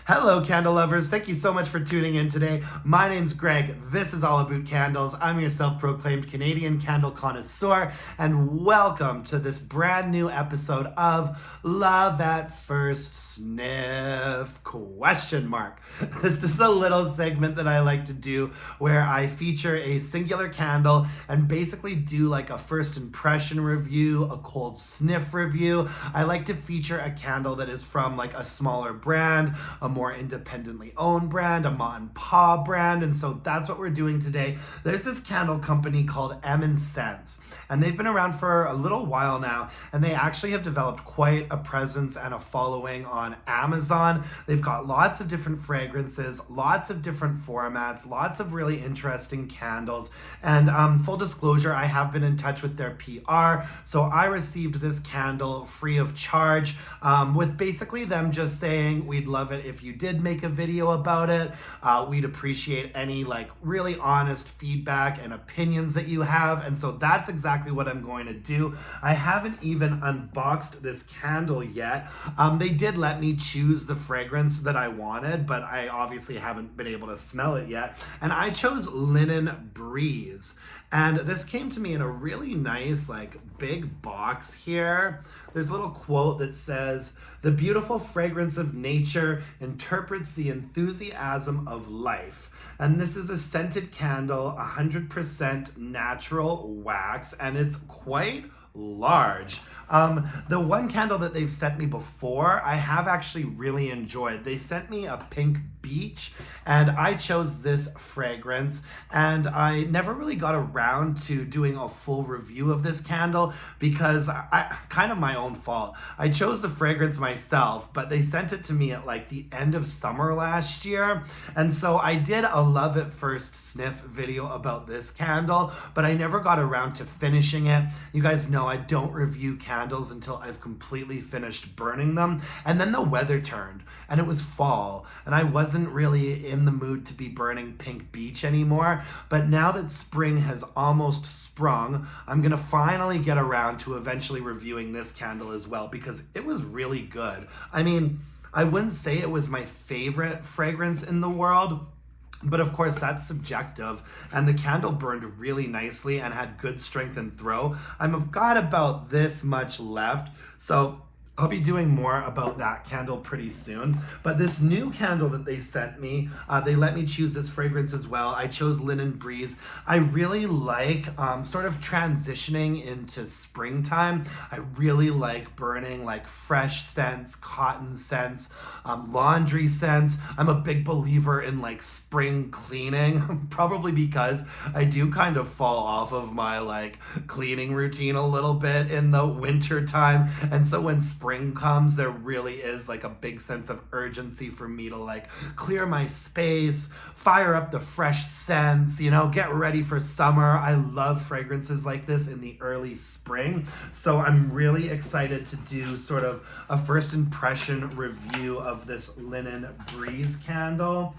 Hello, candle lovers. Thank you so much for tuning in today. My name's Greg. This is all about candles. I'm your self-proclaimed Canadian candle connoisseur, and welcome to this brand new episode of Love at First Sniff ? This is a little segment that I like to do where I feature a singular candle and basically do like a first impression review, a cold sniff review. I like to feature a candle that is from like a smaller brand, a more independently owned brand, a mom and pop brand, and so that's what we're doing today. There's this candle company called M&Sense, and they've been around for a little while now, and they actually have developed quite a presence and a following on Amazon. They've got lots of different fragrances, lots of different formats, lots of really interesting candles, and full disclosure, I have been in touch with their PR, so I received this candle free of charge, with basically them just saying, we'd love it if you did make a video about it. We'd appreciate any like really honest feedback and opinions that you have, and so that's exactly what I'm going to do. I haven't even unboxed this candle yet. They did let me choose the fragrance that I wanted, but I obviously haven't been able to smell it yet, and I chose Linen Breeze. And this came to me in a really nice, like, big box here. There's a little quote that says, "The beautiful fragrance of nature interprets the enthusiasm of life." And this is a scented candle, 100% natural wax, and it's quite large. The one candle that they've sent me before, I have actually really enjoyed. They sent me a Pink Beach, and I chose this fragrance, and I never really got around to doing a full review of this candle because I kind of my own fault. I chose the fragrance myself, but they sent it to me at like the end of summer last year, and so I did a Love at First Sniff video about this candle, but I never got around to finishing it. You guys know I don't review candles until I've completely finished burning them, and then the weather turned, and it was fall, and I wasn't really in the mood to be burning Pink Beach anymore, but now that spring has almost sprung, I'm gonna finally get around to eventually reviewing this candle as well because it was really good. I mean, I wouldn't say it was my favorite fragrance in the world, but of course that's subjective, and the candle burned really nicely and had good strength and throw. I've got about this much left, so I'll be doing more about that candle pretty soon. But this new candle that they sent me, they let me choose this fragrance as well. I chose Linen Breeze. I really like sort of transitioning into springtime. I really like burning like fresh scents, cotton scents, laundry scents. I'm a big believer in like spring cleaning, probably because I do kind of fall off of my like cleaning routine a little bit in the winter time. And so when spring comes, there really is like a big sense of urgency for me to like clear my space, fire up the fresh scents, you know, get ready for summer. I love fragrances like this in the early spring. So I'm really excited to do sort of a first impression review of this Linen Breeze candle.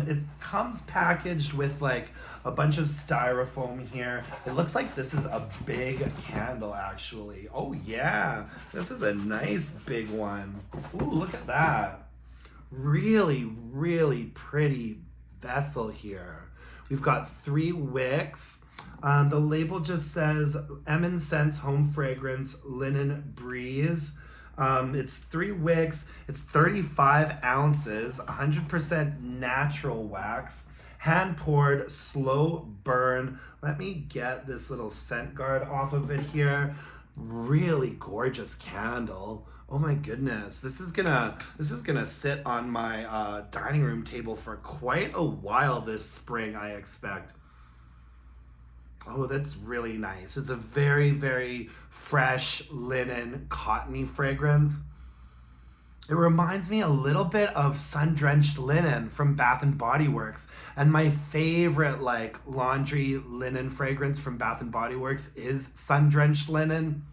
It comes packaged with like a bunch of styrofoam here. It looks like this is a big candle actually. Oh yeah, this is a nice big one. Ooh, look at that. Really, really pretty vessel here. We've got 3 wicks. The label just says M&Sense Home Fragrance Linen Breeze. It's 3 wicks, it's 35 ounces, 100% natural wax, hand poured, slow burn. Let me get this little scent guard off of it here. Really gorgeous candle. Oh my goodness, this is gonna sit on my dining room table for quite a while this spring, I expect. Oh, that's really nice. It's a very, very fresh linen, cottony fragrance. It reminds me a little bit of sun-drenched linen from Bath and Body Works. And my favorite like laundry linen fragrance from Bath and Body Works is sun-drenched linen.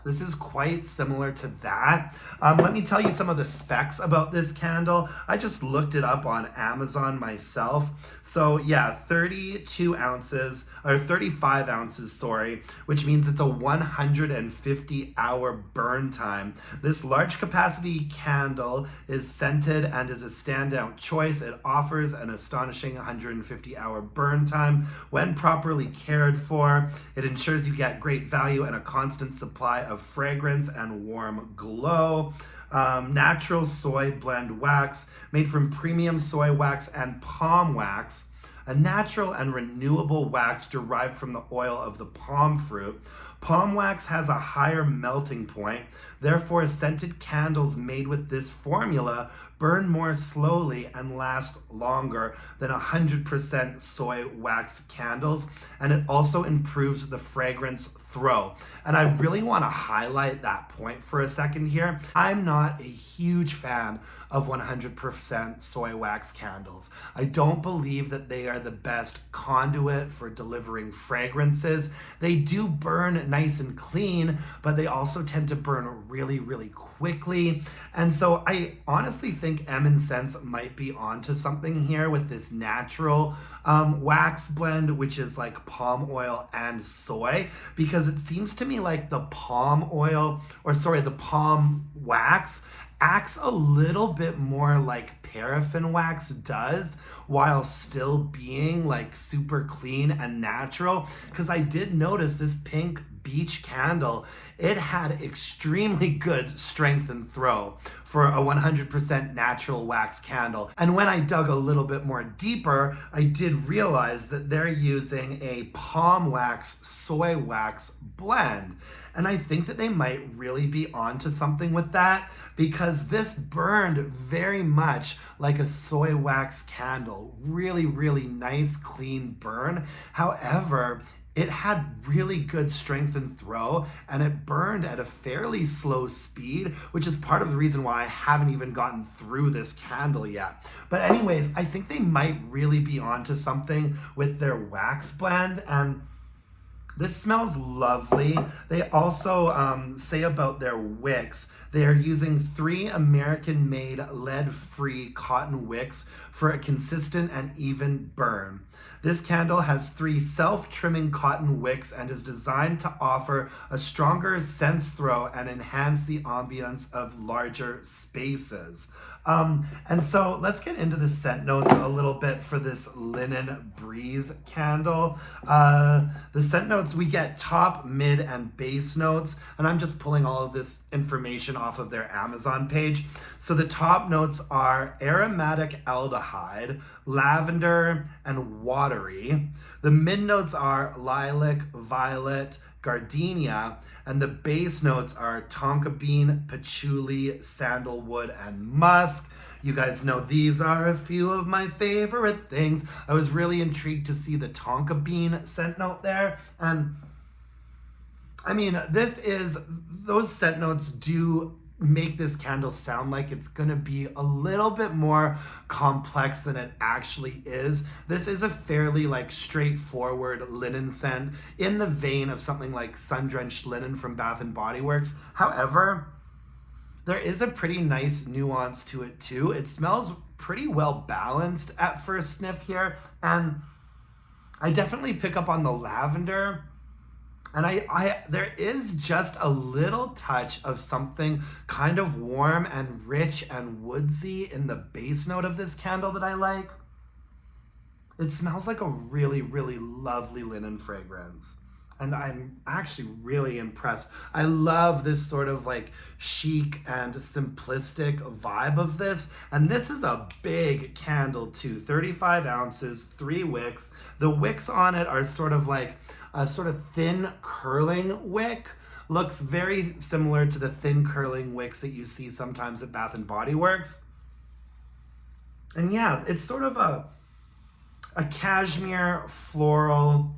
This is quite similar to that. Let me tell you some of the specs about this candle. I just looked it up on Amazon myself. So yeah, 32 ounces, or 35 ounces, sorry, which means it's a 150-hour burn time. This large capacity candle is scented and is a standout choice. It offers an astonishing 150-hour burn time when properly cared for. It ensures you get great value and a constant supply of fragrance and warm glow. Natural soy blend wax made from premium soy wax and palm wax, a natural and renewable wax derived from the oil of the palm fruit. Palm wax has a higher melting point, therefore scented candles made with this formula burn more slowly and last longer than 100% soy wax candles, and it also improves the fragrance throw. And I really want to highlight that point for a second here. I'm not a huge fan of 100% soy wax candles. I don't believe that they are the best conduit for delivering fragrances. They do burn nice and clean, but they also tend to burn really, really quickly. And so I honestly think M&Sense might be onto something here with this natural wax blend, which is like palm oil and soy, because it seems to me like the palm wax acts a little bit more like paraffin wax does, while still being like super clean and natural. Because I did notice this pink beach candle, it had extremely good strength and throw for a 100% natural wax candle. And when I dug a little bit more deeper, I did realize that they're using a palm wax soy wax blend. And I think that they might really be onto something with that, because this burned very much like a soy wax candle. Really, really nice, clean burn. However, it had really good strength and throw, and it burned at a fairly slow speed, which is part of the reason why I haven't even gotten through this candle yet. But anyways, I think they might really be onto something with their wax blend, and this smells lovely. They also say about their wicks, they are using 3 American-made lead-free cotton wicks for a consistent and even burn. This candle has 3 self-trimming cotton wicks and is designed to offer a stronger sense throw and enhance the ambience of larger spaces. And so let's get into the scent notes a little bit for this Linen Breeze candle. The scent notes, we get top, mid, and base notes, and I'm just pulling all of this information off of their Amazon page. So the top notes are aromatic aldehyde, lavender, and watery. The mid notes are lilac, violet, gardenia, and the base notes are tonka bean, patchouli, sandalwood, and musk. You guys know these are a few of my favorite things. I was really intrigued to see the tonka bean scent note there, and I mean, those scent notes do make this candle sound like it's gonna be a little bit more complex than it actually is. This is a fairly like straightforward linen scent in the vein of something like Sun-Drenched Linen from Bath and Body Works. However, there is a pretty nice nuance to it too. It smells pretty well balanced at first sniff here, and I definitely pick up on the lavender. And there is just a little touch of something kind of warm and rich and woodsy in the base note of this candle that I like. It smells like a really, really lovely linen fragrance. And I'm actually really impressed. I love this sort of like chic and simplistic vibe of this. And this is a big candle too, 35 ounces, 3 wicks. The wicks on it are sort of like a sort of thin curling wick. Looks very similar to the thin curling wicks that you see sometimes at Bath and Body Works. And yeah, it's sort of a cashmere floral,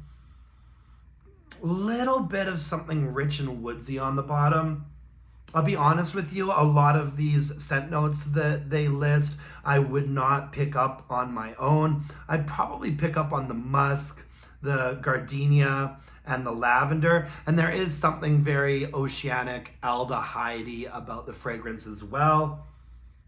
little bit of something rich and woodsy on the bottom. I'll be honest with you, a lot of these scent notes that they list, I would not pick up on my own. I'd probably pick up on the musk, the gardenia, and the lavender. And there is something very oceanic aldehyde-y about the fragrance as well.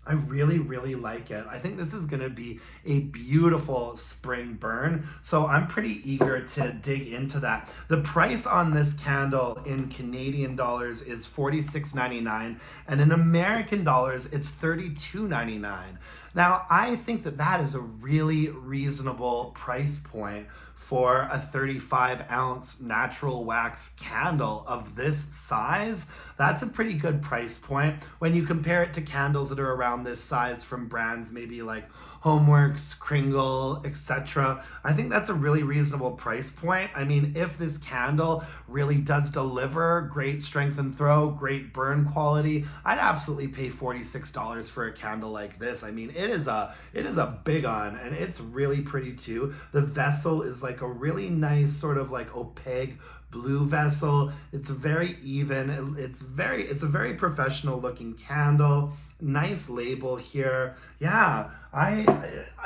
I really, really like it. I think this is gonna be a beautiful spring burn, so I'm pretty eager to dig into that. The price on this candle in Canadian dollars is $46.99, and in American dollars, it's $32.99. Now, I think that that is a really reasonable price point for a 35-ounce natural wax candle of this size. That's a pretty good price point when you compare it to candles that are around this size from brands maybe like Homeworks, Kringle, etc. I think that's a really reasonable price point. I mean, if this candle really does deliver great strength and throw, great burn quality, I'd absolutely pay $46 for a candle like this. I mean, it is a big on, and it's really pretty too. The vessel is like a really nice sort of like opaque blue vessel. It's very even. It's a very professional looking candle. Nice label here. Yeah,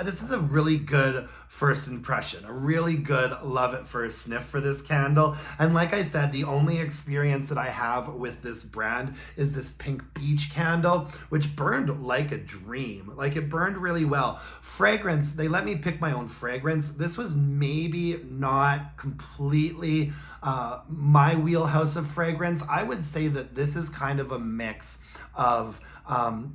this is a really good first impression, a really good love at first sniff for this candle. And like I said, the only experience that I have with this brand is this pink beach candle, which burned like a dream. Like, it burned really well. Fragrance, they let me pick my own fragrance. This was maybe not completely my wheelhouse of fragrance. I would say that this is kind of a mix of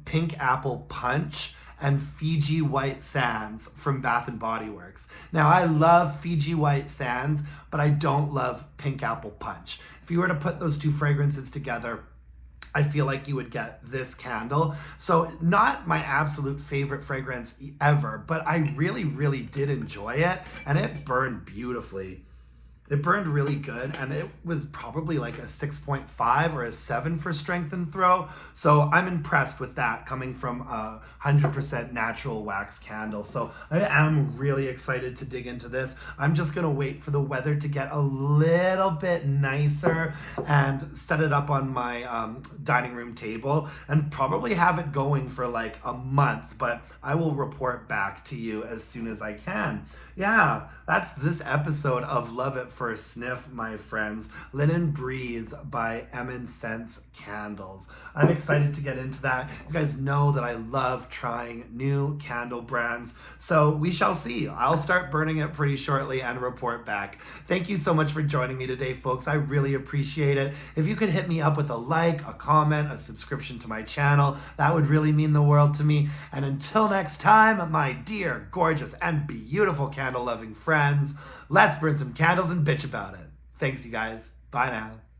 pink apple punch and Fiji White Sands from Bath and Body Works. Now, I love Fiji White Sands, but I don't love pink apple punch. If you were to put those two fragrances together, I feel like you would get this candle. So not my absolute favorite fragrance ever, but I really, really did enjoy it, and it burned beautifully. It burned really good, and it was probably like a 6.5 or a 7 for strength and throw. So I'm impressed with that coming from a 100% natural wax candle. So I am really excited to dig into this. I'm just gonna wait for the weather to get a little bit nicer and set it up on my dining room table and probably have it going for like a month, but I will report back to you as soon as I can. Yeah, that's this episode of Love at First Sniff, my friends. Linen Breeze by M&Sense Candles. I'm excited to get into that. You guys know that I love trying new candle brands, so we shall see. I'll start burning it pretty shortly and report back. Thank you so much for joining me today, folks. I really appreciate it. If you could hit me up with a like, a comment, a subscription to my channel, that would really mean the world to me. And until next time, my dear, gorgeous, and beautiful candle-loving friends, let's burn some candles and bitch about it. Thanks, you guys. Bye now.